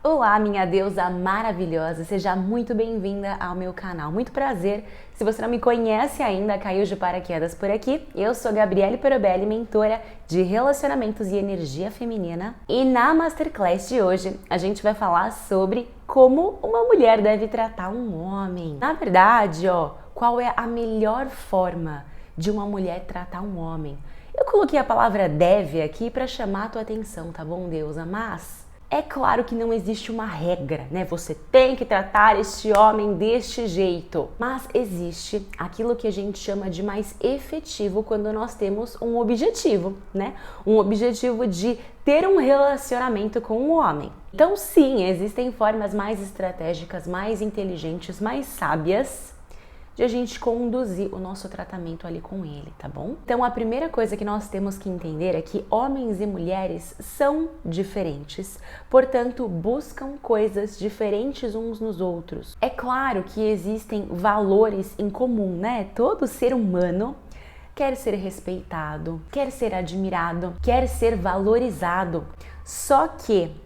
Olá, minha deusa maravilhosa, seja muito bem-vinda ao meu canal. Muito prazer. Se você não me conhece ainda, caiu de paraquedas por aqui. Eu sou Gabriele Perobelli, mentora de relacionamentos e energia feminina. E na Masterclass de hoje, a gente vai falar sobre como uma mulher deve tratar um homem. Na verdade, qual é a melhor forma de uma mulher tratar um homem? Eu coloquei a palavra deve aqui para chamar a tua atenção, tá bom, deusa? Mas é claro que não existe uma regra, né? Você tem que tratar este homem deste jeito. Mas existe aquilo que a gente chama de mais efetivo quando nós temos um objetivo, né? Um objetivo de ter um relacionamento com um homem. Então, sim, existem formas mais estratégicas, mais inteligentes, mais sábias de a gente conduzir o nosso tratamento ali com ele, tá bom? Então a primeira coisa que nós temos que entender é que homens e mulheres são diferentes, portanto buscam coisas diferentes uns nos outros. É claro que existem valores em comum, né? Todo ser humano quer ser respeitado, quer ser admirado, quer ser valorizado, só que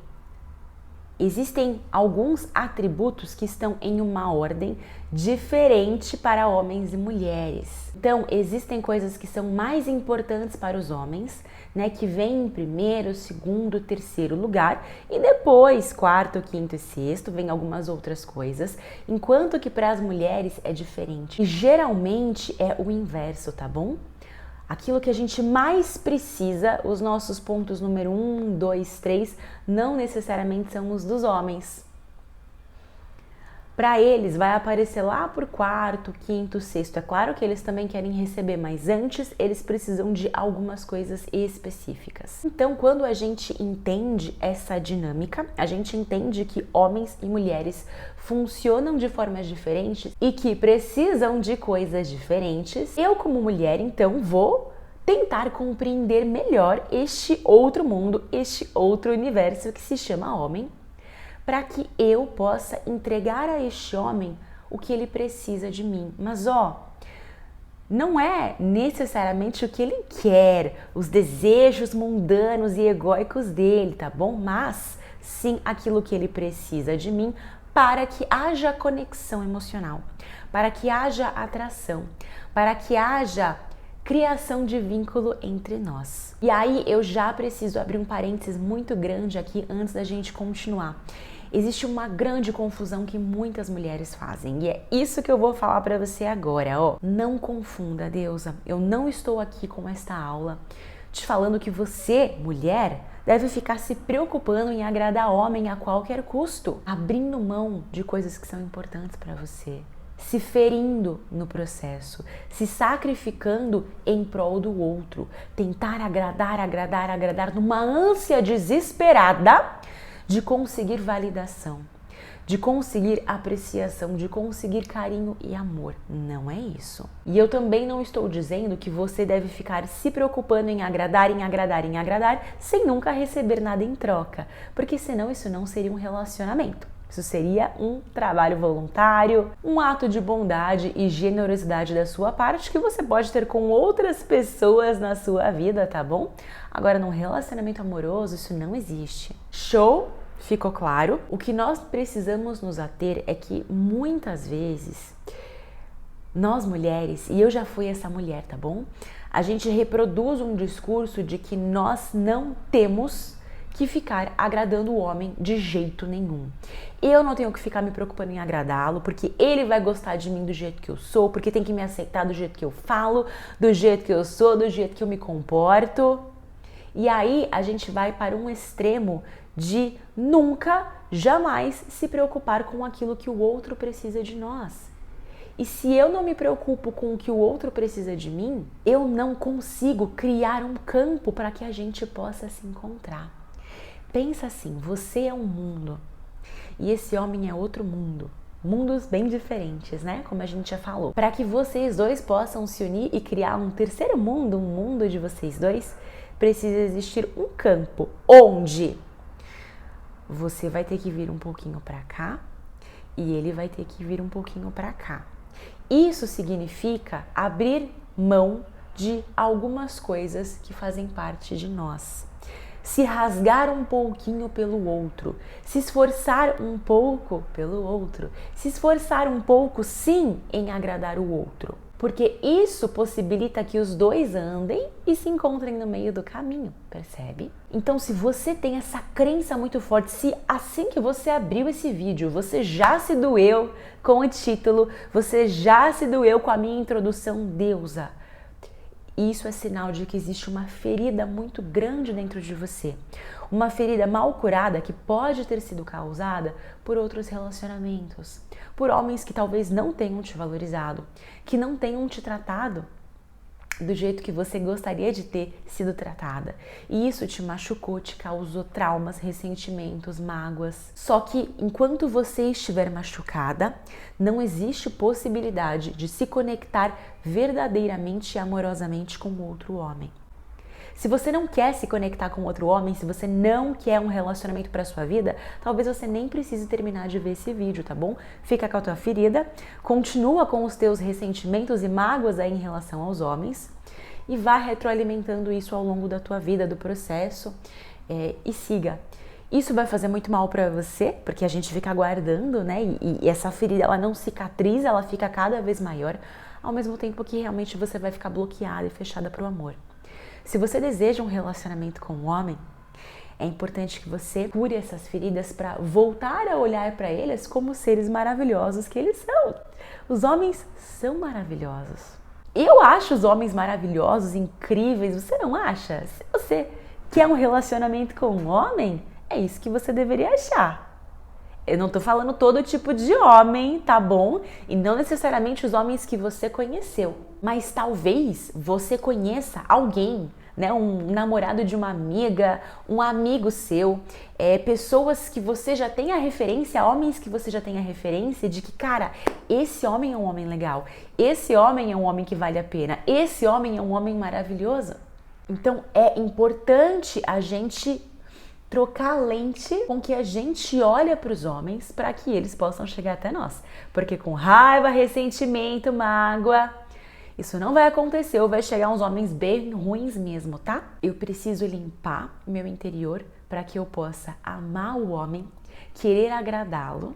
existem alguns atributos que estão em uma ordem diferente para homens e mulheres. Então, existem coisas que são mais importantes para os homens, né, que vêm em primeiro, segundo, terceiro lugar, e depois, quarto, quinto e sexto, vem algumas outras coisas, enquanto que para as mulheres é diferente. E geralmente é o inverso, tá bom? Aquilo que a gente mais precisa, os nossos pontos número 1, 2, 3, não necessariamente são os dos homens. Para eles vai aparecer lá por quarto, quinto, sexto. É claro que eles também querem receber, mas antes eles precisam de algumas coisas específicas. Então, quando a gente entende essa dinâmica, a gente entende que homens e mulheres funcionam de formas diferentes e que precisam de coisas diferentes. Eu, como mulher, então, vou tentar compreender melhor este outro mundo, este outro universo que se chama homem, para que eu possa entregar a este homem o que ele precisa de mim. Mas não é necessariamente o que ele quer, os desejos mundanos e egóicos dele, tá bom? Mas sim aquilo que ele precisa de mim para que haja conexão emocional, para que haja atração, para que haja criação de vínculo entre nós. E aí eu já preciso abrir um parênteses muito grande aqui antes da gente continuar. Existe uma grande confusão que muitas mulheres fazem e é isso que eu vou falar para você agora, Não confunda, deusa. Eu não estou aqui com esta aula te falando que você, mulher, deve ficar se preocupando em agradar homem a qualquer custo, abrindo mão de coisas que são importantes para você, se ferindo no processo, se sacrificando em prol do outro, tentar agradar numa ânsia desesperada de conseguir validação, de conseguir apreciação, de conseguir carinho e amor. Não é isso. E eu também não estou dizendo que você deve ficar se preocupando em agradar, sem nunca receber nada em troca, porque senão isso não seria um relacionamento. Isso seria um trabalho voluntário, um ato de bondade e generosidade da sua parte que você pode ter com outras pessoas na sua vida, tá bom? Agora, num relacionamento amoroso, isso não existe. Show? Ficou claro? O que nós precisamos nos ater é que muitas vezes nós mulheres, e eu já fui essa mulher, tá bom? A gente reproduz um discurso de que nós não temos que ficar agradando o homem de jeito nenhum. Eu não tenho que ficar me preocupando em agradá-lo, porque ele vai gostar de mim do jeito que eu sou, porque tem que me aceitar do jeito que eu falo, do jeito que eu sou, do jeito que eu me comporto. E aí a gente vai para um extremo de nunca, jamais se preocupar com aquilo que o outro precisa de nós. E se eu não me preocupo com o que o outro precisa de mim, eu não consigo criar um campo para que a gente possa se encontrar. Pensa assim, você é um mundo e esse homem é outro mundo. Mundos bem diferentes, né? Como a gente já falou. Para que vocês dois possam se unir e criar um terceiro mundo, um mundo de vocês dois, precisa existir um campo onde você vai ter que vir um pouquinho para cá e ele vai ter que vir um pouquinho para cá. Isso significa abrir mão de algumas coisas que fazem parte de nós. se rasgar um pouquinho pelo outro, se esforçar um pouco pelo outro, se esforçar um pouco, sim, em agradar o outro. Porque isso possibilita que os dois andem e se encontrem no meio do caminho, percebe? Então, se você tem essa crença muito forte, se assim que você abriu esse vídeo, você já se doeu com o título, você já se doeu com a minha introdução deusa, isso é sinal de que existe uma ferida muito grande dentro de você. Uma ferida mal curada que pode ter sido causada por outros relacionamentos, por homens que talvez não tenham te valorizado, que não tenham te tratado do jeito que você gostaria de ter sido tratada. E isso te machucou, te causou traumas, ressentimentos, mágoas. Só que enquanto você estiver machucada, não existe possibilidade de se conectar verdadeiramente e amorosamente com outro homem. Se você não quer se conectar com outro homem, se você não quer um relacionamento para sua vida, talvez você nem precise terminar de ver esse vídeo, tá bom? Fica com a tua ferida, continua com os teus ressentimentos e mágoas aí em relação aos homens e vá retroalimentando isso ao longo da tua vida, do processo, e siga. Isso vai fazer muito mal para você, porque a gente fica aguardando, né? E essa ferida, ela não cicatriza, ela fica cada vez maior, ao mesmo tempo que realmente você vai ficar bloqueada e fechada para o amor. Se você deseja um relacionamento com um homem, é importante que você cure essas feridas para voltar a olhar para eles como seres maravilhosos que eles são. Os homens são maravilhosos. Eu acho os homens maravilhosos, incríveis, você não acha? Se você quer um relacionamento com um homem, é isso que você deveria achar. Eu não tô falando todo tipo de homem, tá bom? E não necessariamente os homens que você conheceu. Mas talvez você conheça alguém, né? Um namorado de uma amiga, um amigo seu, pessoas que você já tem a referência, homens que você já tem a referência de que, cara, esse homem é um homem legal, esse homem é um homem que vale a pena, esse homem é um homem maravilhoso. Então é importante a gente trocar a lente com que a gente olha para os homens para que eles possam chegar até nós. Porque com raiva, ressentimento, mágoa, isso não vai acontecer ou vai chegar uns homens bem ruins mesmo, tá? Eu preciso limpar meu interior para que eu possa amar o homem, querer agradá-lo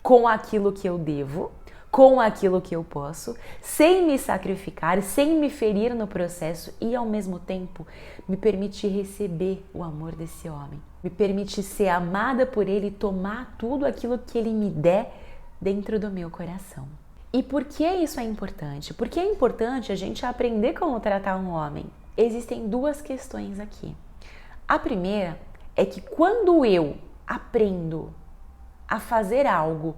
com aquilo que eu devo, com aquilo que eu posso, sem me sacrificar, sem me ferir no processo e ao mesmo tempo me permitir receber o amor desse homem, me permitir ser amada por ele e tomar tudo aquilo que ele me der dentro do meu coração. E por que isso é importante? Porque é importante a gente aprender como tratar um homem. Existem duas questões aqui. A primeira é que quando eu aprendo a fazer algo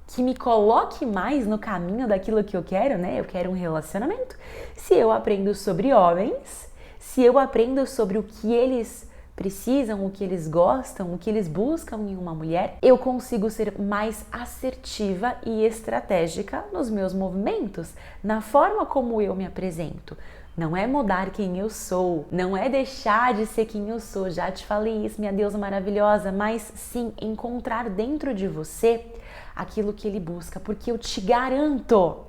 que me coloque mais no caminho daquilo que eu quero, né? Eu quero um relacionamento. Se eu aprendo sobre homens, se eu aprendo sobre o que eles precisam, o que eles gostam, o que eles buscam em uma mulher, eu consigo ser mais assertiva e estratégica nos meus movimentos, na forma como eu me apresento. Não é mudar quem eu sou, não é deixar de ser quem eu sou, já te falei isso, minha deusa maravilhosa, mas sim encontrar dentro de você aquilo que ele busca, porque eu te garanto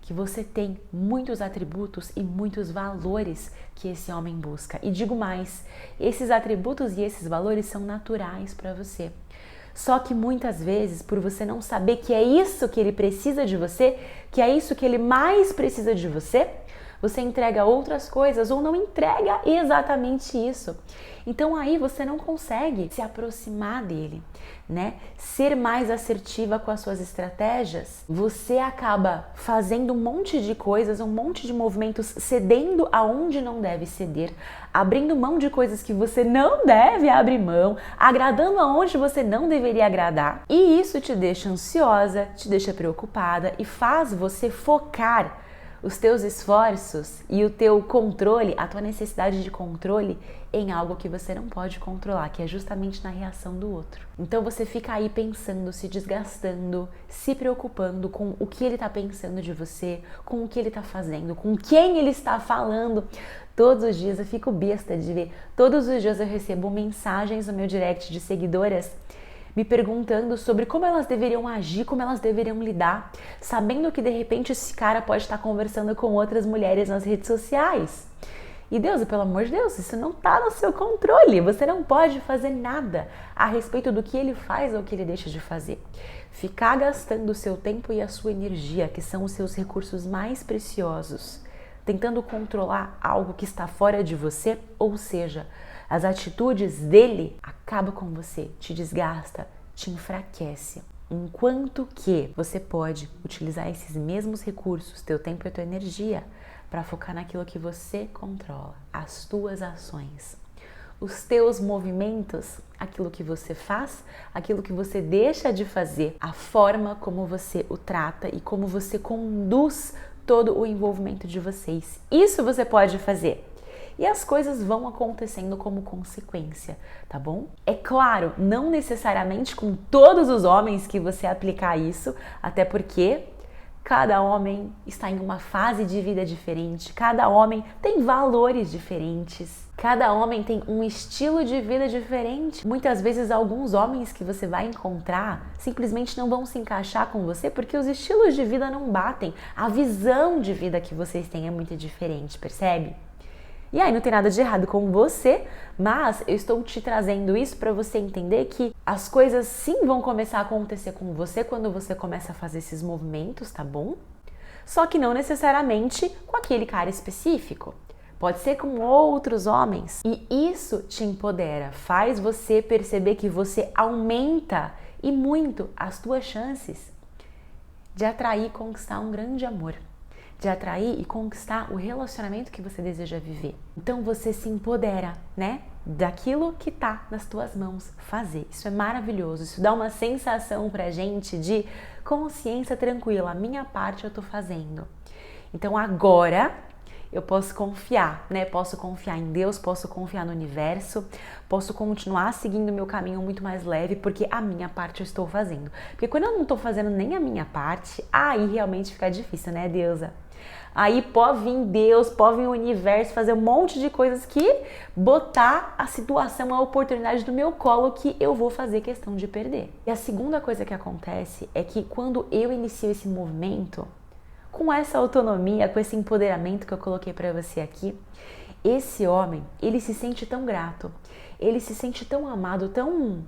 que você tem muitos atributos e muitos valores que esse homem busca. E digo mais, esses atributos e esses valores são naturais para você. Só que muitas vezes, por você não saber que é isso que ele precisa de você, que é isso que ele mais precisa de você, você entrega outras coisas ou não entrega exatamente isso. Então aí você não consegue se aproximar dele, né? Ser mais assertiva com as suas estratégias. Você acaba fazendo um monte de coisas, um monte de movimentos, cedendo aonde não deve ceder, abrindo mão de coisas que você não deve abrir mão, agradando aonde você não deveria agradar. E isso te deixa ansiosa, te deixa preocupada e faz você focar os teus esforços e o teu controle, a tua necessidade de controle em algo que você não pode controlar, que é justamente na reação do outro. Então você fica aí pensando, se desgastando, se preocupando com o que ele tá pensando de você, com o que ele tá fazendo, com quem ele está falando. Todos os dias eu fico besta de ver, todos os dias eu recebo mensagens no meu direct de seguidoras me perguntando sobre como elas deveriam agir, como elas deveriam lidar, sabendo que de repente esse cara pode estar conversando com outras mulheres nas redes sociais. E Deus, pelo amor de Deus, isso não está no seu controle. Você não pode fazer nada a respeito do que ele faz ou o que ele deixa de fazer. Ficar gastando o seu tempo e a sua energia, que são os seus recursos mais preciosos, tentando controlar algo que está fora de você, ou seja, as atitudes dele, acaba com você, te desgasta, te enfraquece. Enquanto que você pode utilizar esses mesmos recursos, teu tempo e a tua energia, para focar naquilo que você controla, as tuas ações, os teus movimentos, aquilo que você faz, aquilo que você deixa de fazer, a forma como você o trata e como você conduz todo o envolvimento de vocês. Isso você pode fazer. E as coisas vão acontecendo como consequência, tá bom? É claro, não necessariamente com todos os homens que você aplicar isso, até porque cada homem está em uma fase de vida diferente, cada homem tem valores diferentes, cada homem tem um estilo de vida diferente. Muitas vezes alguns homens que você vai encontrar simplesmente não vão se encaixar com você porque os estilos de vida não batem, a visão de vida que vocês têm é muito diferente, percebe? E aí não tem nada de errado com você, mas eu estou te trazendo isso para você entender que as coisas sim vão começar a acontecer com você quando você começa a fazer esses movimentos, tá bom? Só que não necessariamente com aquele cara específico. Pode ser com outros homens. E isso te empodera, faz você perceber que você aumenta e muito as tuas chances de atrair e conquistar um grande amor, de atrair e conquistar o relacionamento que você deseja viver. Então você se empodera, né? Daquilo que tá nas tuas mãos fazer. Isso é maravilhoso, isso dá uma sensação pra gente de consciência tranquila. A minha parte eu tô fazendo. Então agora eu posso confiar, né? Posso confiar em Deus, posso confiar no universo, posso continuar seguindo o meu caminho muito mais leve, porque a minha parte eu estou fazendo. Porque quando eu não tô fazendo nem a minha parte, aí realmente fica difícil, né, deusa? Aí pode vir Deus, pode vir o universo, fazer um monte de coisas que botar a situação, a oportunidade do meu colo que eu vou fazer questão de perder. E a segunda coisa que acontece é que quando eu inicio esse movimento, com essa autonomia, com esse empoderamento que eu coloquei para você aqui, esse homem, ele se sente tão grato, ele se sente tão amado, tão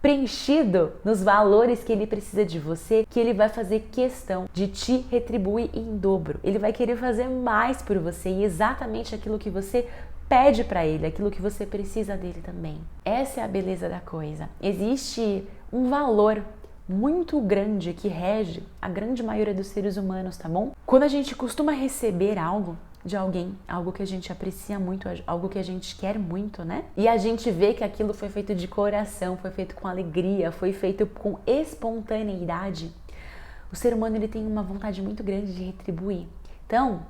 preenchido nos valores que ele precisa de você, que ele vai fazer questão de te retribuir em dobro. Ele vai querer fazer mais por você e exatamente aquilo que você pede para ele, aquilo que você precisa dele também. Essa é a beleza da coisa. Existe um valor muito grande que rege a grande maioria dos seres humanos, tá bom? Quando a gente costuma receber algo de alguém, algo que a gente aprecia muito, algo que a gente quer muito, né? E a gente vê que aquilo foi feito de coração, foi feito com alegria, foi feito com espontaneidade. O ser humano, ele tem uma vontade muito grande de retribuir. Então,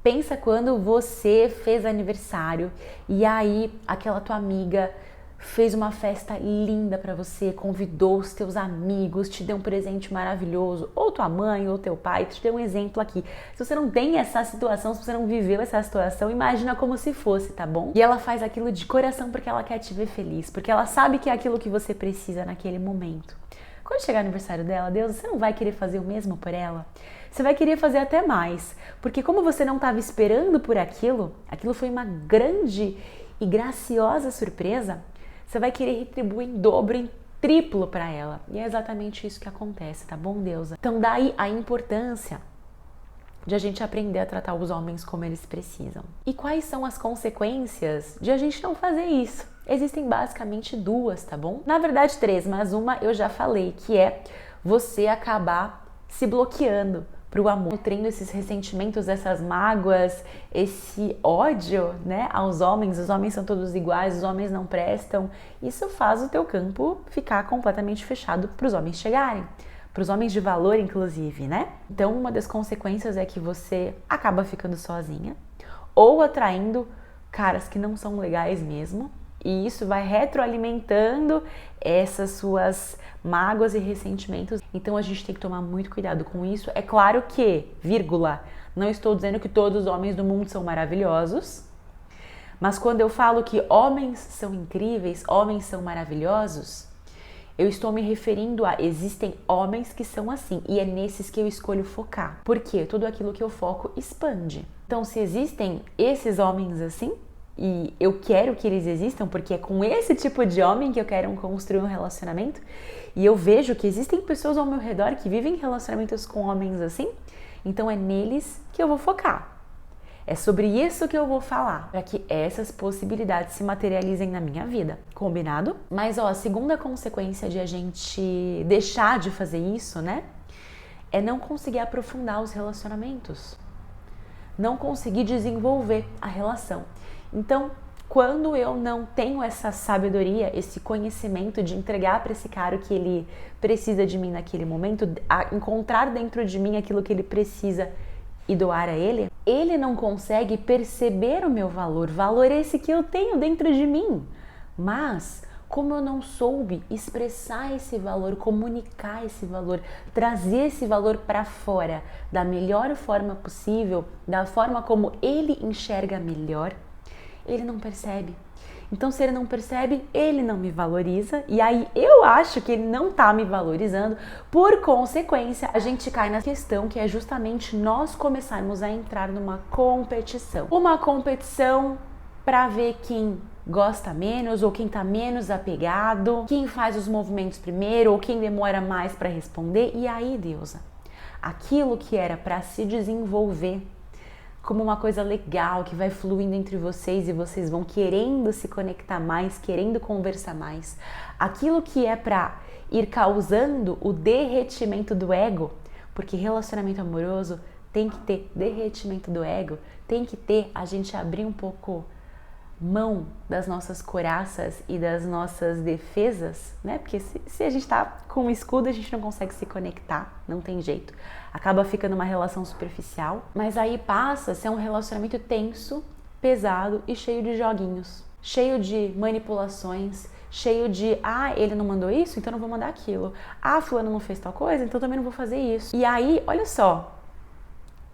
pensa quando você fez aniversário e aí aquela tua amiga fez uma festa linda para você, convidou os teus amigos, te deu um presente maravilhoso, ou tua mãe, ou teu pai, te deu um exemplo aqui. Se você não tem essa situação, se você não viveu essa situação, imagina como se fosse, tá bom? E ela faz aquilo de coração porque ela quer te ver feliz, porque ela sabe que é aquilo que você precisa naquele momento. Quando chegar o aniversário dela, Deus, você não vai querer fazer o mesmo por ela? Você vai querer fazer até mais, porque como você não estava esperando por aquilo, aquilo foi uma grande e graciosa surpresa, você vai querer retribuir em dobro, em triplo para ela. E é exatamente isso que acontece, tá bom, deusa? Então daí a importância de a gente aprender a tratar os homens como eles precisam. E quais são as consequências de a gente não fazer isso? Existem basicamente duas, tá bom? Na verdade 3, mas uma eu já falei, que é você acabar se bloqueando pro amor, nutrindo esses ressentimentos, essas mágoas, esse ódio, né, aos homens. Os homens são todos iguais, os homens não prestam. Isso faz o teu campo ficar completamente fechado para os homens chegarem, para os homens de valor, inclusive, né? Então, uma das consequências é que você acaba ficando sozinha ou atraindo caras que não são legais mesmo. E isso vai retroalimentando essas suas mágoas e ressentimentos. Então a gente tem que tomar muito cuidado com isso. É claro que, vírgula, não estou dizendo que todos os homens do mundo são maravilhosos, mas quando eu falo que homens são incríveis, homens são maravilhosos, eu estou me referindo a existem homens que são assim, e é nesses que eu escolho focar. Porque tudo aquilo que eu foco expande. Então, se existem esses homens assim, e eu quero que eles existam, porque é com esse tipo de homem que eu quero construir um relacionamento, e eu vejo que existem pessoas ao meu redor que vivem relacionamentos com homens assim, então é neles que eu vou focar. É sobre isso que eu vou falar, para que essas possibilidades se materializem na minha vida, combinado? Mas a segunda consequência de a gente deixar de fazer isso, né, é não conseguir aprofundar os relacionamentos, não conseguir desenvolver a relação. Então, quando eu não tenho essa sabedoria, esse conhecimento de entregar para esse cara o que ele precisa de mim naquele momento, encontrar dentro de mim aquilo que ele precisa e doar a ele, ele não consegue perceber o meu valor esse que eu tenho dentro de mim. Mas, como eu não soube expressar esse valor, comunicar esse valor, trazer esse valor para fora da melhor forma possível, da forma como ele enxerga melhor, ele não percebe. Então, se ele não percebe, ele não me valoriza, e aí eu acho que ele não tá me valorizando. Por consequência, a gente cai na questão que é justamente nós começarmos a entrar numa competição. Uma competição para ver quem gosta menos ou quem tá menos apegado, quem faz os movimentos primeiro ou quem demora mais para responder. E aí, deusa, aquilo que era para se desenvolver como uma coisa legal que vai fluindo entre vocês e vocês vão querendo se conectar mais, querendo conversar mais. Aquilo que é para ir causando o derretimento do ego, porque relacionamento amoroso tem que ter derretimento do ego, tem que ter a gente abrir um pouco mão das nossas couraças e das nossas defesas, né? Porque se a gente tá com um escudo, a gente não consegue se conectar, não tem jeito. Acaba ficando uma relação superficial, mas aí passa a ser um relacionamento tenso, pesado e cheio de joguinhos, cheio de manipulações, cheio de, ele não mandou isso, então não vou mandar aquilo. Fulano não fez tal coisa, então também não vou fazer isso. E aí, olha só,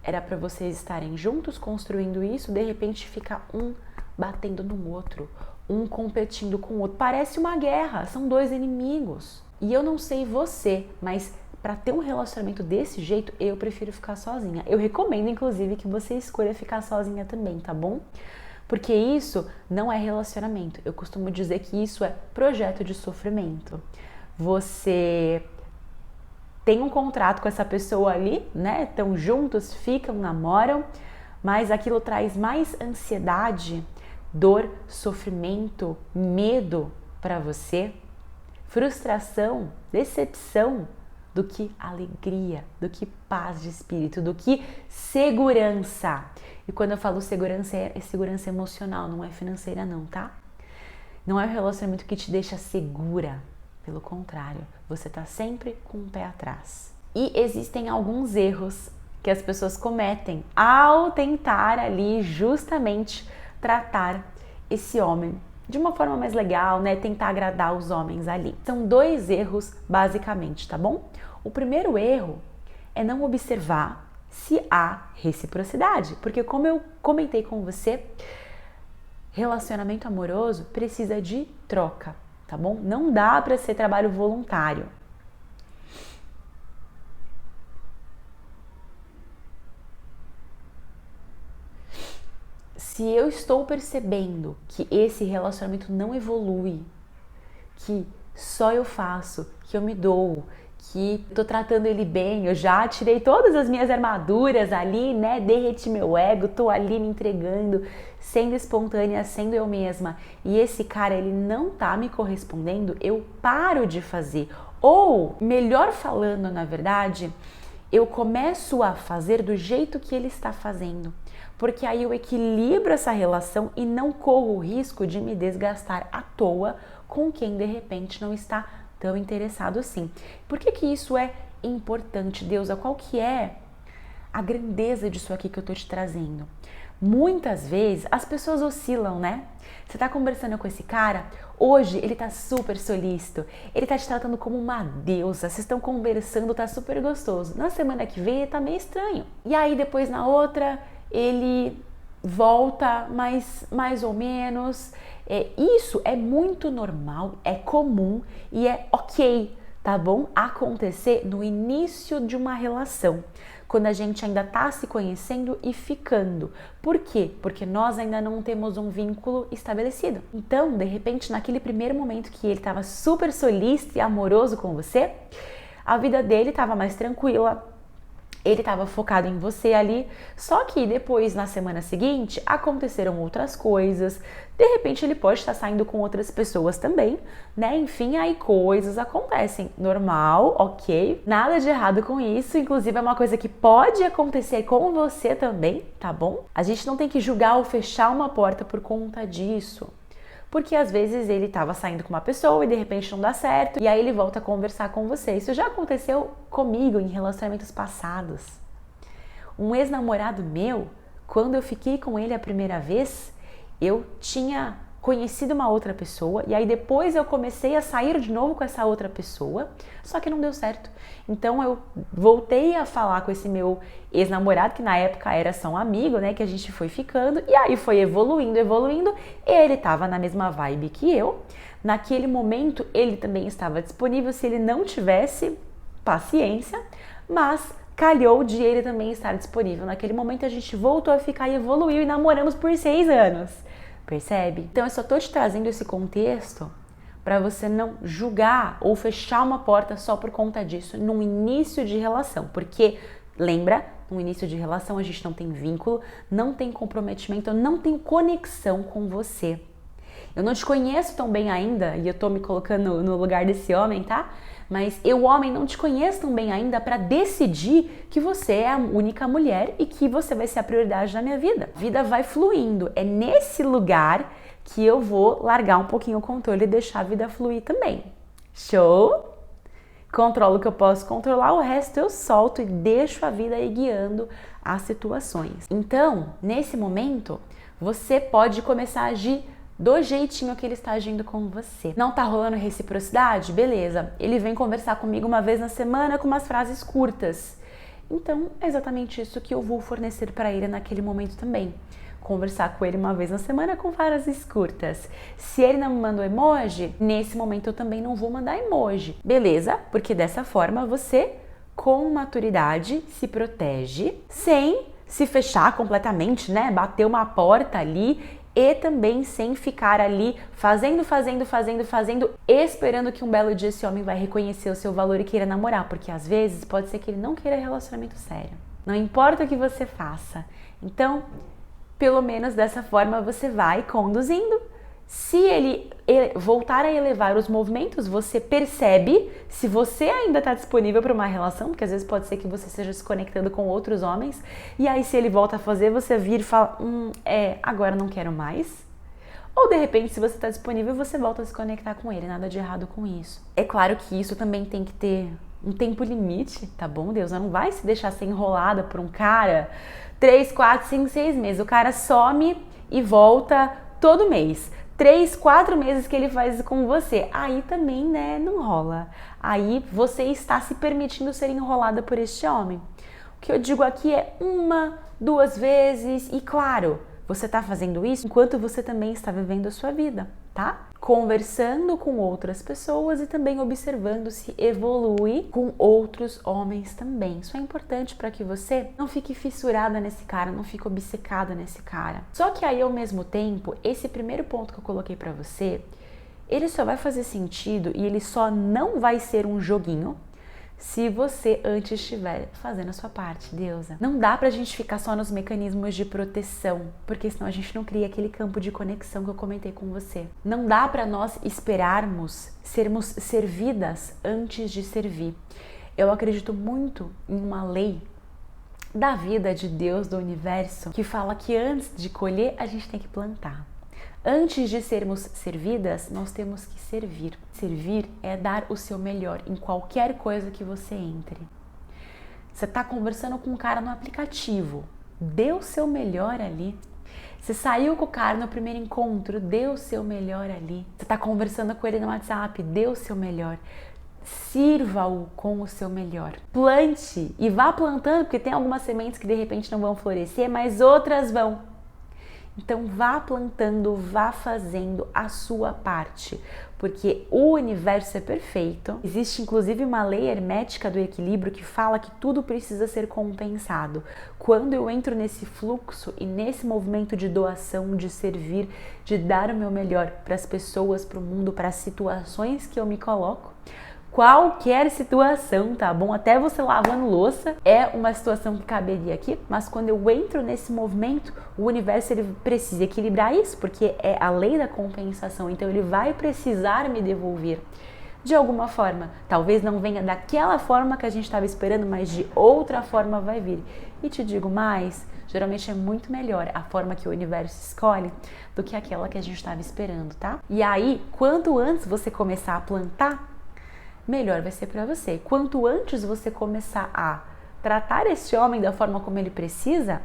era para vocês estarem juntos construindo isso, de repente fica um batendo no outro, um competindo com o outro. Parece uma guerra, são dois inimigos. E eu não sei você, mas para ter um relacionamento desse jeito, eu prefiro ficar sozinha. Eu recomendo, inclusive, que você escolha ficar sozinha também, tá bom? Porque isso não é relacionamento. Eu costumo dizer que isso é projeto de sofrimento. Você tem um contrato com essa pessoa ali, né? Estão juntos, ficam, namoram, mas aquilo traz mais ansiedade, dor, sofrimento, medo para você, frustração, decepção, do que alegria, do que paz de espírito, do que segurança. E quando eu falo segurança, é segurança emocional, não é financeira não, tá? Não é um relacionamento que te deixa segura, pelo contrário, você tá sempre com o pé atrás. E existem alguns erros que as pessoas cometem ao tentar ali justamente tratar esse homem de uma forma mais legal, né? Tentar agradar os homens ali. São dois erros basicamente, tá bom? O primeiro erro é não observar se há reciprocidade, porque como eu comentei com você, relacionamento amoroso precisa de troca, tá bom? Não dá para ser trabalho voluntário. Se eu estou percebendo que esse relacionamento não evolui, que só eu faço, que eu me dou, que tô tratando ele bem, eu já tirei todas as minhas armaduras ali, né? Derreti meu ego, tô ali me entregando, sendo espontânea, sendo eu mesma, e esse cara ele não tá me correspondendo, eu paro de fazer. Ou, melhor falando, na verdade, eu começo a fazer do jeito que ele está fazendo, porque aí eu equilibro essa relação e não corro o risco de me desgastar à toa com quem de repente não está tão interessado assim. Por que que isso é importante, Deusa? Qual que é a grandeza disso aqui que eu tô te trazendo? Muitas vezes as pessoas oscilam, né? Você tá conversando com esse cara, hoje ele tá super solícito, ele tá te tratando como uma deusa, vocês estão conversando, tá super gostoso. Na semana que vem ele tá meio estranho. E aí depois na outra ele volta mais ou menos. Isso é muito normal, é comum e é ok, tá bom? Acontecer no início de uma relação. quando a gente ainda tá se conhecendo e ficando. Por quê? Porque nós ainda não temos um vínculo estabelecido. Então, de repente, naquele primeiro momento que ele estava super solícito e amoroso com você, a vida dele estava mais tranquila, ele estava focado em você ali, só que depois, na semana seguinte, aconteceram outras coisas, de repente ele pode estar saindo com outras pessoas também, né? Enfim, aí coisas acontecem, normal, ok, nada de errado com isso, inclusive é uma coisa que pode acontecer com você também, tá bom? A gente não tem que julgar ou fechar uma porta por conta disso. Porque às vezes ele estava saindo com uma pessoa e de repente não dá certo, e aí ele volta a conversar com você. Isso já aconteceu comigo em relacionamentos passados. Um ex-namorado meu, quando eu fiquei com ele a primeira vez, eu tinha conhecido uma outra pessoa, e aí depois eu comecei a sair de novo com essa outra pessoa, só que não deu certo. Então eu voltei a falar com esse meu ex-namorado, que na época era só um amigo, né, que a gente foi ficando, e aí foi evoluindo, ele tava na mesma vibe que eu. Naquele momento ele também estava disponível se ele não tivesse paciência, mas calhou de ele também estar disponível. Naquele momento a gente voltou a ficar e evoluiu e namoramos por 6 anos. Percebe? Então eu só tô te trazendo esse contexto para você não julgar ou fechar uma porta só por conta disso no início de relação, porque lembra, no início de relação a gente não tem vínculo, não tem comprometimento, eu não tenho conexão com você. Eu não te conheço tão bem ainda, e eu tô me colocando no lugar desse homem, tá? Mas eu, homem, não te conheço tão bem ainda para decidir que você é a única mulher e que você vai ser a prioridade da minha vida. A vida vai fluindo. É nesse lugar que eu vou largar um pouquinho o controle e deixar a vida fluir também. Show? Controlo o que eu posso controlar, o resto eu solto e deixo a vida aí guiando as situações. Então, nesse momento, você pode começar a agir do jeitinho que ele está agindo com você. Não tá rolando reciprocidade? Beleza. Ele vem conversar comigo uma vez na semana com umas frases curtas. Então, é exatamente isso que eu vou fornecer para ele naquele momento também. Conversar com ele uma vez na semana com frases curtas. Se ele não me mandou emoji, nesse momento eu também não vou mandar emoji. Beleza? Porque dessa forma você, com maturidade, se protege sem se fechar completamente, né? Bater uma porta ali e também sem ficar ali fazendo, esperando que um belo dia esse homem vai reconhecer o seu valor e queira namorar, porque às vezes pode ser que ele não queira relacionamento sério. Não importa o que você faça. Então, pelo menos dessa forma você vai conduzindo. Se ele voltar a elevar os movimentos, você percebe se você ainda está disponível para uma relação, porque às vezes pode ser que você esteja se conectando com outros homens, e aí se ele volta a fazer, você vira e fala, agora não quero mais. Ou de repente, se você está disponível, você volta a se conectar com ele, nada de errado com isso. É claro que isso também tem que ter um tempo limite, tá bom? Deus não vai se deixar ser enrolada por um cara 3, 4, 5, 6 meses. O cara some e volta todo mês. 3, 4 meses que ele faz isso com você, aí também, né, não rola. Aí você está se permitindo ser enrolada por este homem. O que eu digo aqui é 1, 2 vezes e claro, você está fazendo isso enquanto você também está vivendo a sua vida, tá? Conversando com outras pessoas e também observando se evolui com outros homens também. Isso é importante para que você não fique fissurada nesse cara, não fique obcecada nesse cara. Só que aí, ao mesmo tempo, esse primeiro ponto que eu coloquei para você, ele só vai fazer sentido e ele só não vai ser um joguinho se você antes estiver fazendo a sua parte, deusa. Não dá pra gente ficar só nos mecanismos de proteção, porque senão a gente não cria aquele campo de conexão que eu comentei com você. Não dá pra nós esperarmos sermos servidas antes de servir. Eu acredito muito em uma lei da vida, de Deus, do universo, que fala que antes de colher, a gente tem que plantar. Antes de sermos servidas, nós temos que servir. Servir é dar o seu melhor em qualquer coisa que você entre. Você está conversando com um cara no aplicativo, dê o seu melhor ali. Você saiu com o cara no primeiro encontro, dê o seu melhor ali. Você está conversando com ele no WhatsApp, dê o seu melhor. Sirva-o com o seu melhor. Plante e vá plantando, porque tem algumas sementes que de repente não vão florescer, mas outras vão. Então vá plantando, vá fazendo a sua parte, porque o universo é perfeito. Existe inclusive uma lei hermética do equilíbrio que fala que tudo precisa ser compensado. Quando eu entro nesse fluxo e nesse movimento de doação, de servir, de dar o meu melhor para as pessoas, para o mundo, para as situações que eu me coloco, qualquer situação, tá bom? Até você lavando louça é uma situação que caberia aqui, mas quando eu entro nesse movimento, o universo ele precisa equilibrar isso, porque é a lei da compensação, então ele vai precisar me devolver de alguma forma. Talvez não venha daquela forma que a gente estava esperando, mas de outra forma vai vir. E te digo mais, geralmente é muito melhor a forma que o universo escolhe do que aquela que a gente estava esperando, tá? E aí, quanto antes você começar a plantar, melhor vai ser para você. Quanto antes você começar a tratar esse homem da forma como ele precisa,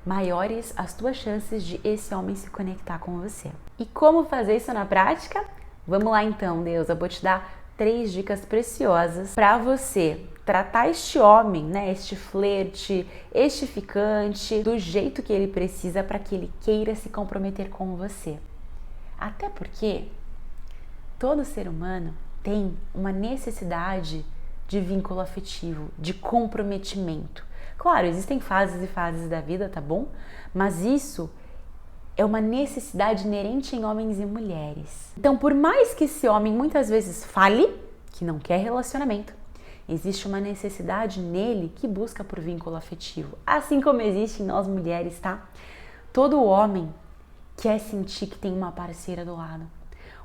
maiores as tuas chances de esse homem se conectar com você. E como fazer isso na prática? Vamos lá então, Deus, eu vou te dar 3 dicas preciosas para você tratar este homem, né, este flerte, este ficante, do jeito que ele precisa para que ele queira se comprometer com você. Até porque todo ser humano tem uma necessidade de vínculo afetivo, de comprometimento. Claro, existem fases e fases da vida, tá bom? Mas isso é uma necessidade inerente em homens e mulheres. Então, por mais que esse homem muitas vezes fale que não quer relacionamento, existe uma necessidade nele que busca por vínculo afetivo. Assim como existe em nós mulheres, tá? Todo homem quer sentir que tem uma parceira do lado.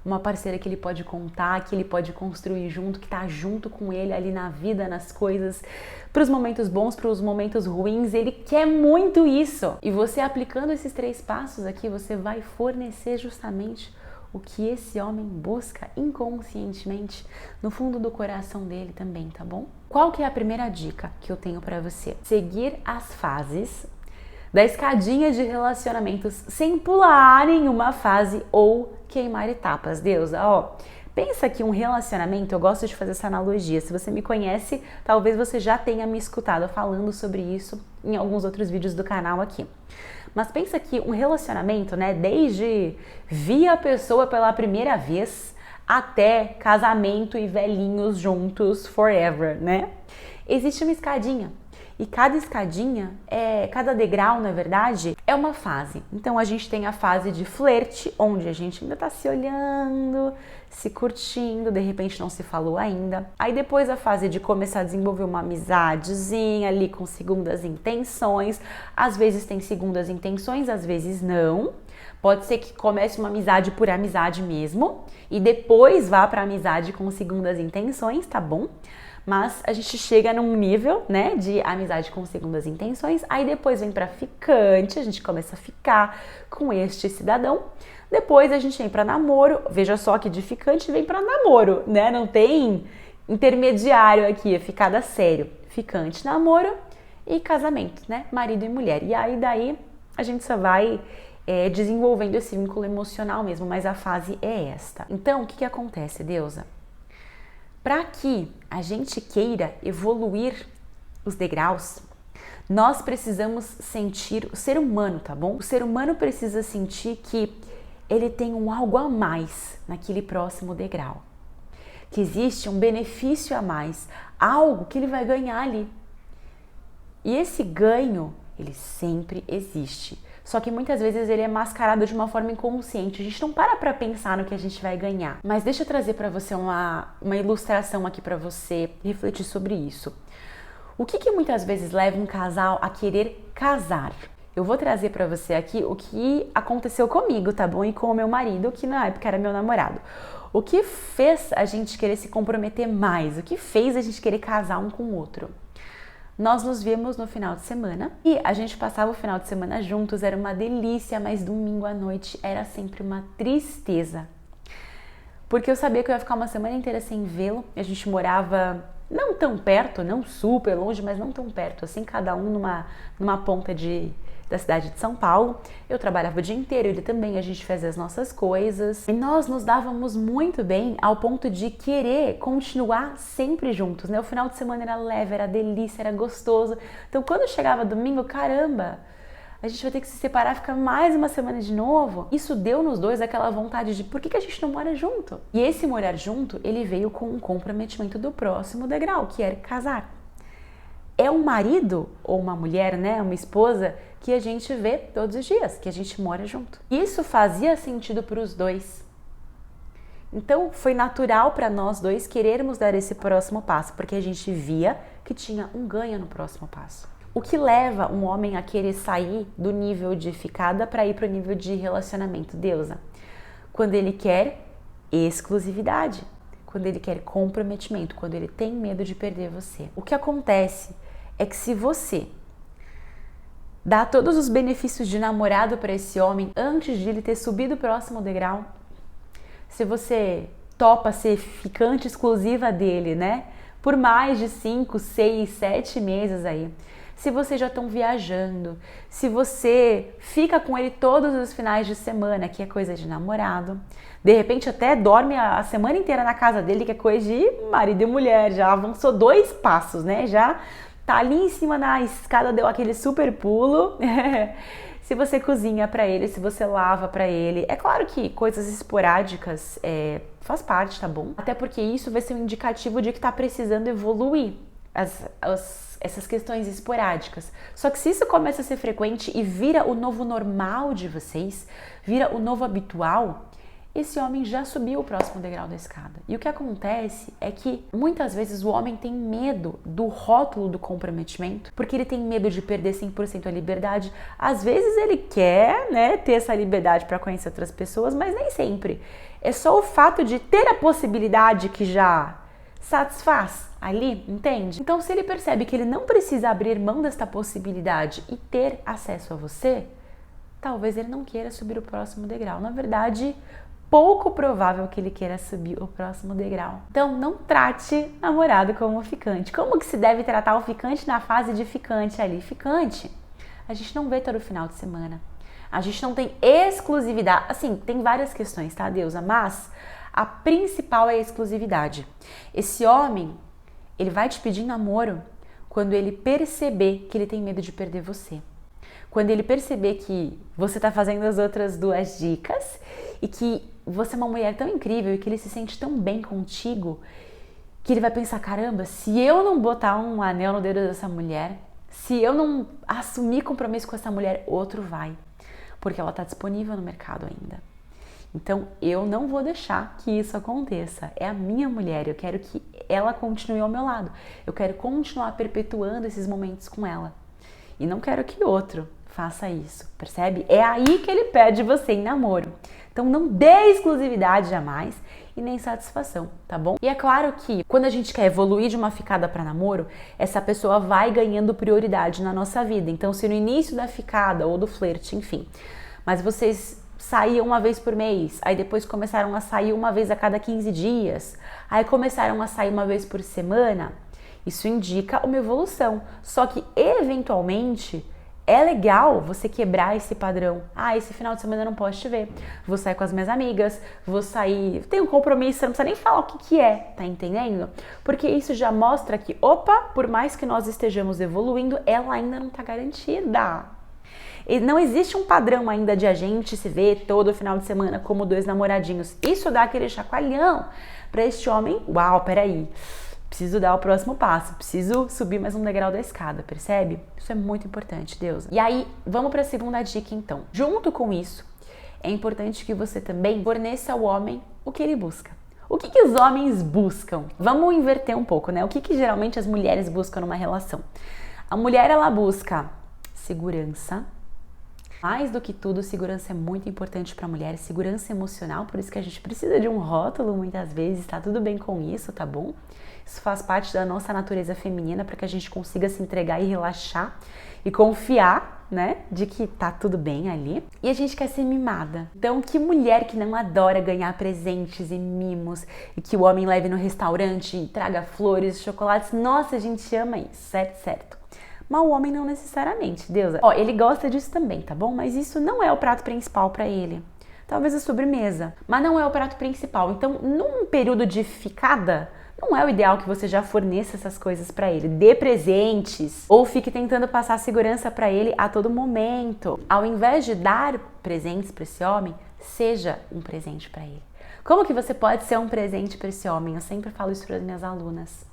Uma parceira que ele pode contar, que ele pode construir junto, que tá junto com ele ali na vida, nas coisas, para os momentos bons, para os momentos ruins. Ele quer muito isso. E você aplicando esses 3 passos aqui, você vai fornecer justamente o que esse homem busca inconscientemente no fundo do coração dele também, tá bom? Qual que é a primeira dica que eu tenho para você? Seguir as fases da escadinha de relacionamentos sem pular em uma fase ou queimar etapas. Deusa, ó, pensa que um relacionamento, eu gosto de fazer essa analogia, se você me conhece, talvez você já tenha me escutado falando sobre isso em alguns outros vídeos do canal aqui. Mas pensa que um relacionamento, né, desde vir a pessoa pela primeira vez até casamento e velhinhos juntos forever, né? Existe uma escadinha. E cada escadinha, cada degrau, na verdade, é uma fase. Então a gente tem a fase de flerte, onde a gente ainda tá se olhando, se curtindo, de repente não se falou ainda. Aí depois a fase de começar a desenvolver uma amizadezinha ali com segundas intenções. Às vezes tem segundas intenções, às vezes não. Pode ser que comece uma amizade por amizade mesmo e depois vá para amizade com segundas intenções, tá bom? Mas a gente chega num nível, né, de amizade com segundas intenções, aí depois vem para ficante, a gente começa a ficar com este cidadão, depois a gente vem para namoro, veja só que de ficante vem para namoro, né, não tem intermediário aqui, é ficada sério, ficante, namoro e casamento, né, marido e mulher, e aí daí a gente só vai desenvolvendo esse vínculo emocional mesmo, mas a fase é esta. Então, o que acontece, Deusa? Para que a gente queira evoluir os degraus, nós precisamos sentir, o ser humano, tá bom? O ser humano precisa sentir que ele tem um algo a mais naquele próximo degrau. Que existe um benefício a mais, algo que ele vai ganhar ali. E esse ganho, ele sempre existe. Só que muitas vezes ele é mascarado de uma forma inconsciente. A gente não para pensar no que a gente vai ganhar. Mas deixa eu trazer para você uma ilustração aqui para você refletir sobre isso. O que muitas vezes leva um casal a querer casar? Eu vou trazer para você aqui o que aconteceu comigo, tá bom? E com o meu marido, que na época era meu namorado. O que fez a gente querer se comprometer mais? O que fez a gente querer casar um com o outro? Nós nos víamos no final de semana e a gente passava o final de semana juntos, era uma delícia, mas domingo à noite era sempre uma tristeza. Porque eu sabia que eu ia ficar uma semana inteira sem vê-lo, a gente morava não tão perto, não super longe, mas não tão perto, assim, cada um numa ponta da cidade de São Paulo. Eu trabalhava o dia inteiro, ele também, a gente fazia as nossas coisas. E nós nos dávamos muito bem ao ponto de querer continuar sempre juntos, né? O final de semana era leve, era delícia, era gostoso. Então, quando chegava domingo, caramba, a gente vai ter que se separar, ficar mais uma semana de novo. Isso deu nos dois aquela vontade de por que a gente não mora junto? E esse morar junto, ele veio com um comprometimento do próximo degrau, que era casar. É um marido ou uma mulher, né, uma esposa, que a gente vê todos os dias, que a gente mora junto. Isso fazia sentido para os dois. Então foi natural para nós dois querermos dar esse próximo passo, porque a gente via que tinha um ganho no próximo passo. O que leva um homem a querer sair do nível de ficada para ir para o nível de relacionamento, deusa? Quando ele quer exclusividade, quando ele quer comprometimento, quando ele tem medo de perder você. O que acontece é que se você dá todos os benefícios de namorado para esse homem antes de ele ter subido o próximo degrau, se você topa ser ficante exclusiva dele, né? Por mais de 5, 6, 7 meses aí. Se vocês já estão viajando, se você fica com ele todos os finais de semana, que é coisa de namorado, de repente até dorme a semana inteira na casa dele, que é coisa de marido e mulher, já avançou 2 passos, né? Já tá ali em cima na escada, deu aquele super pulo. Se você cozinha pra ele, se você lava pra ele, é claro que coisas esporádicas faz parte, tá bom? Até porque isso vai ser um indicativo de que tá precisando evoluir essas questões esporádicas. Só que se isso começa a ser frequente e vira o novo normal de vocês, vira o novo habitual, esse homem já subiu o próximo degrau da escada. E o que acontece é que muitas vezes o homem tem medo do rótulo do comprometimento, porque ele tem medo de perder 100% a liberdade. Às vezes ele quer, né, ter essa liberdade para conhecer outras pessoas, mas nem sempre. É só o fato de ter a possibilidade que já satisfaz ali, entende? Então, se ele percebe que ele não precisa abrir mão desta possibilidade e ter acesso a você, talvez ele não queira subir o próximo degrau. Na verdade, pouco provável que ele queira subir o próximo degrau. Então, não trate namorado como ficante. Como que se deve tratar o ficante na fase de ficante ali? Ficante, a gente não vê todo final de semana. A gente não tem exclusividade. Assim, tem várias questões, tá, deusa? Mas a principal é a exclusividade. Esse homem, ele vai te pedir namoro quando ele perceber que ele tem medo de perder você. Quando ele perceber que você tá fazendo as outras 2 dicas e que você é uma mulher tão incrível e que ele se sente tão bem contigo que ele vai pensar, caramba, se eu não botar um anel no dedo dessa mulher, se eu não assumir compromisso com essa mulher, outro vai. Porque ela tá disponível no mercado ainda. Então, eu não vou deixar que isso aconteça. É a minha mulher, eu quero que ela continue ao meu lado. Eu quero continuar perpetuando esses momentos com ela. E não quero que outro faça isso, percebe? É aí que ele pede você em namoro. Então, não dê exclusividade jamais e nem satisfação, tá bom? E é claro que quando a gente quer evoluir de uma ficada para namoro, essa pessoa vai ganhando prioridade na nossa vida. Então, se no início da ficada ou do flerte, enfim, mas vocês saíam uma vez por mês, aí depois começaram a sair uma vez a cada 15 dias, aí começaram a sair uma vez por semana, isso indica uma evolução. Só que, eventualmente, é legal você quebrar esse padrão. Ah, esse final de semana eu não posso te ver. Vou sair com as minhas amigas, vou sair... Tem um compromisso, você não precisa nem falar o que é, tá entendendo? Porque isso já mostra que, opa, por mais que nós estejamos evoluindo, ela ainda não tá garantida. E não existe um padrão ainda de a gente se ver todo final de semana como 2 namoradinhos. Isso dá aquele chacoalhão para este homem. Uau, peraí, preciso dar o próximo passo, preciso subir mais um degrau da escada, percebe? Isso é muito importante, deusa. E aí, vamos para a segunda dica então. Junto com isso, é importante que você também forneça ao homem o que ele busca. O que os homens buscam? Vamos inverter um pouco, né? O que geralmente as mulheres buscam numa relação? A mulher, ela busca segurança. Mais do que tudo, segurança é muito importante para a mulher, segurança emocional, por isso que a gente precisa de um rótulo muitas vezes, tá tudo bem com isso, tá bom? Isso faz parte da nossa natureza feminina para que a gente consiga se entregar e relaxar e confiar, né, de que tá tudo bem ali. E a gente quer ser mimada. Então, que mulher que não adora ganhar presentes e mimos e que o homem leve no restaurante e traga flores, chocolates? Nossa, a gente ama isso, certo, certo. Mas o homem não necessariamente, deusa. Ó, ele gosta disso também, tá bom? Mas isso não é o prato principal pra ele. Talvez a sobremesa, mas não é o prato principal. Então, num período de ficada, Não é o ideal que você já forneça essas coisas para ele. Dê presentes ou fique tentando passar segurança para ele a todo momento. Ao invés de dar presentes para esse homem, seja um presente para ele. Como que você pode ser um presente para esse homem? Eu sempre falo isso para as minhas alunas.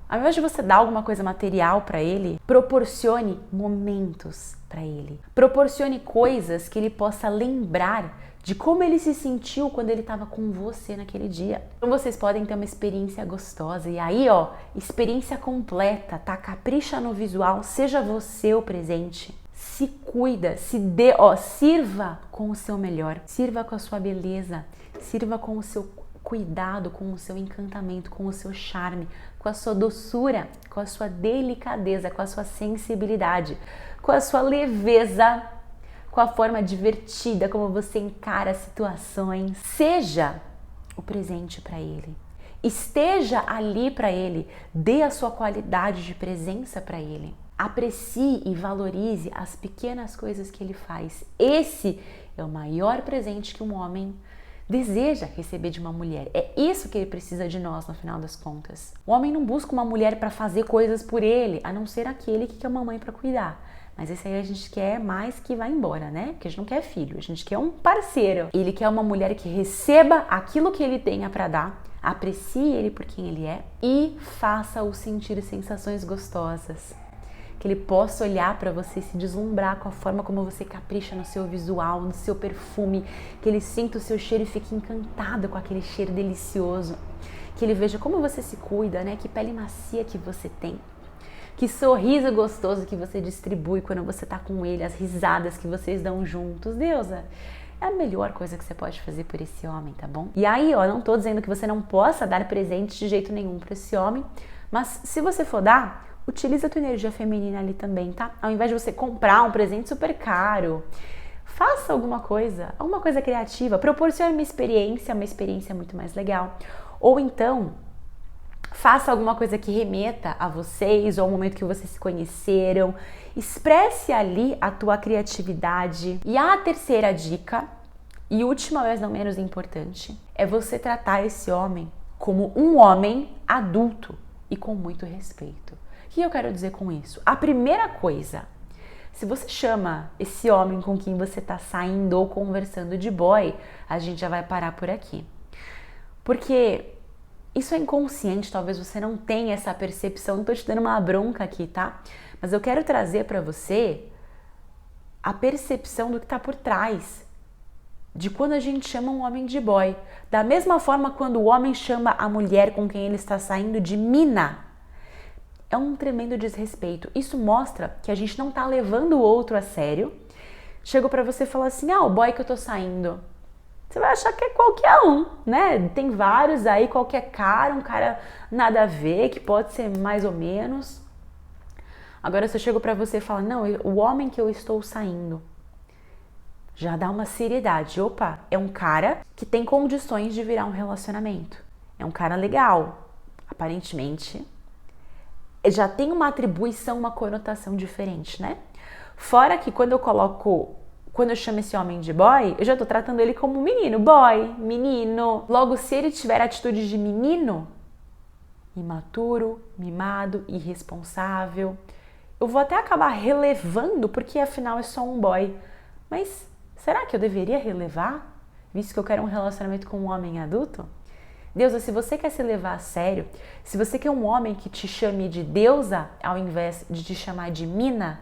Ao invés de você dar alguma coisa material para ele, proporcione momentos para ele. Proporcione coisas que ele possa lembrar de como ele se sentiu quando ele estava com você naquele dia. Então vocês podem ter uma experiência gostosa. E aí, ó, experiência completa, tá? Capricha no visual, seja você o presente. Se cuida, se dê, ó, sirva com o seu melhor. Sirva com a sua beleza, sirva com o seu cuidado, com o seu encantamento, com o seu charme, com a sua doçura, com a sua delicadeza, com a sua sensibilidade, com a sua leveza, com a forma divertida como você encara as situações. Seja o presente para ele. Esteja ali para ele. Dê a sua qualidade de presença para ele. Aprecie e valorize as pequenas coisas que ele faz. Esse é o maior presente que um homem deseja receber de uma mulher. É isso que ele precisa de nós, no final das contas. O homem não busca uma mulher para fazer coisas por ele, a não ser aquele que quer uma mãe para cuidar. Mas esse aí a gente quer mais que vá embora, né? Porque a gente não quer filho, a gente quer um parceiro. Ele quer uma mulher que receba aquilo que ele tenha para dar, aprecie ele por quem ele é e faça-o sentir sensações gostosas. Que ele possa olhar para você e se deslumbrar com a forma como você capricha no seu visual, no seu perfume, que ele sinta o seu cheiro e fique encantado com aquele cheiro delicioso. Que ele veja como você se cuida, né? Que pele macia que você tem. Que sorriso gostoso que você distribui quando você tá com ele, as risadas que vocês dão juntos. Deusa, é a melhor coisa que você pode fazer por esse homem, tá bom? E aí, ó, não tô dizendo que você não possa dar presente de jeito nenhum para esse homem, mas se você for dar, utiliza a tua energia feminina ali também, tá? Ao invés de você comprar um presente super caro, faça alguma coisa criativa, proporcione uma experiência muito mais legal. Ou então, faça alguma coisa que remeta a vocês ou ao momento que vocês se conheceram. Expresse ali a tua criatividade. E a terceira dica, e última, mas não menos importante, é você tratar esse homem como um homem adulto e com muito respeito. O que eu quero dizer com isso? A primeira coisa, se você chama esse homem com quem você está saindo ou conversando de boy, a gente já vai parar por aqui. Porque isso é inconsciente, talvez você não tenha essa percepção, não tô te dando uma bronca aqui, tá? Mas eu quero trazer para você a percepção do que tá por trás de quando a gente chama um homem de boy. Da mesma forma quando o homem chama a mulher com quem ele está saindo de mina. É um tremendo desrespeito. Isso mostra que a gente não tá levando o outro a sério. Chego para você e falo assim, o boy que eu tô saindo. Você vai achar que é qualquer um, né? Tem vários aí, qualquer cara, um cara nada a ver, que pode ser mais ou menos. Agora se eu chego pra você e falo, não, o homem que eu estou saindo, já dá uma seriedade. Opa, é um cara que tem condições de virar um relacionamento. É um cara legal, aparentemente. Já tem uma atribuição, uma conotação diferente, né? Fora que quando eu chamo esse homem de boy, eu já tô tratando ele como menino, boy, menino. Logo, se ele tiver atitude de menino, imaturo, mimado, irresponsável, eu vou até acabar relevando, porque afinal é só um boy. Mas será que eu deveria relevar, visto que eu quero um relacionamento com um homem adulto? Deusa, se você quer se levar a sério, se você quer um homem que te chame de deusa, ao invés de te chamar de mina,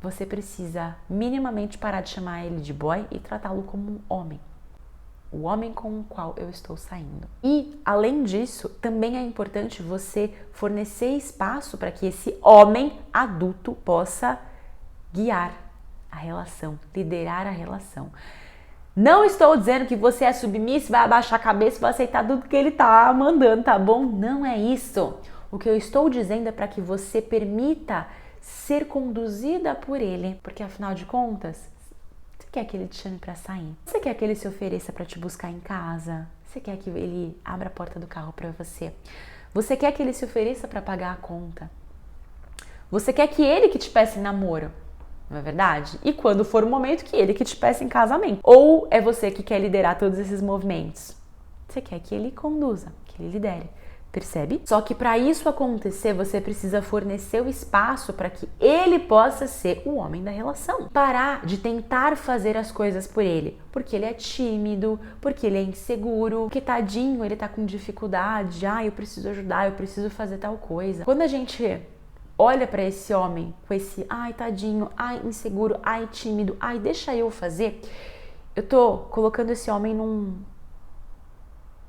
você precisa minimamente parar de chamar ele de boy e tratá-lo como um homem. O homem com o qual eu estou saindo. E, além disso, também é importante você fornecer espaço para que esse homem adulto possa guiar a relação, liderar a relação. Não estou dizendo que você é submisso, vai abaixar a cabeça e vai aceitar tudo que ele tá mandando, tá bom? Não é isso. O que eu estou dizendo é para que você permita ser conduzida por ele, porque afinal de contas, você quer que ele te chame para sair? Você quer que ele se ofereça para te buscar em casa? Você quer que ele abra a porta do carro para você? Você quer que ele se ofereça para pagar a conta? Você quer que ele que te peça em namoro? Não é verdade? E quando for o momento, que ele que te peça em casamento? Ou é você que quer liderar todos esses movimentos? Você quer que ele conduza, que ele lidere. Percebe? Só que para isso acontecer, você precisa fornecer o espaço para que ele possa ser o homem da relação. Parar de tentar fazer as coisas por ele, porque ele é tímido, porque ele é inseguro, porque tadinho, ele tá com dificuldade, eu preciso ajudar, eu preciso fazer tal coisa. Quando a gente olha para esse homem com esse, tadinho, inseguro, tímido, deixa eu fazer, eu tô colocando esse homem num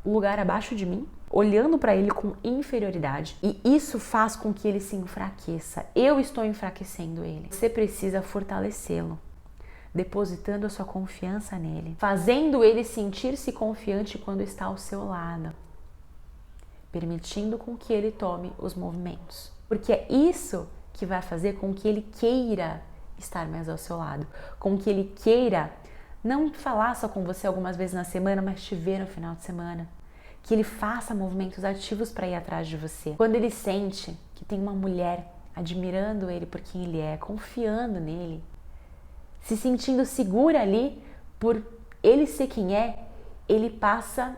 lugar abaixo de mim, olhando para ele com inferioridade, e isso faz com que ele se enfraqueça. Eu estou enfraquecendo ele. Você precisa fortalecê-lo, depositando a sua confiança nele, fazendo ele sentir-se confiante quando está ao seu lado, permitindo com que ele tome os movimentos. Porque é isso que vai fazer com que ele queira estar mais ao seu lado, com que ele queira não falar só com você algumas vezes na semana, mas te ver no final de semana. Que ele faça movimentos ativos para ir atrás de você. Quando ele sente que tem uma mulher admirando ele por quem ele é, confiando nele, se sentindo segura ali por ele ser quem é, ele passa...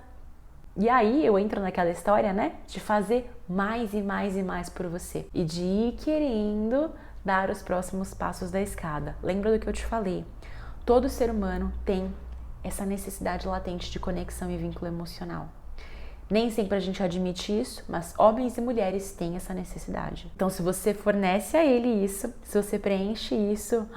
E aí eu entro naquela história, né? De fazer mais e mais e mais por você. E de ir querendo dar os próximos passos da escada. Lembra do que eu te falei? Todo ser humano tem essa necessidade latente de conexão e vínculo emocional. Nem sempre a gente admite isso, mas homens e mulheres têm essa necessidade. Então, se você fornece a ele isso, se você preenche isso,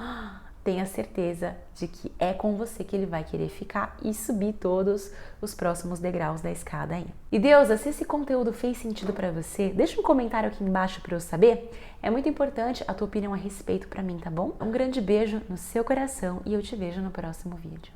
tenha certeza de que é com você que ele vai querer ficar e subir todos os próximos degraus da escada aí. E Deusa, se esse conteúdo fez sentido pra você, deixa um comentário aqui embaixo pra eu saber. É muito importante a tua opinião a respeito pra mim, tá bom? Um grande beijo no seu coração e eu te vejo no próximo vídeo.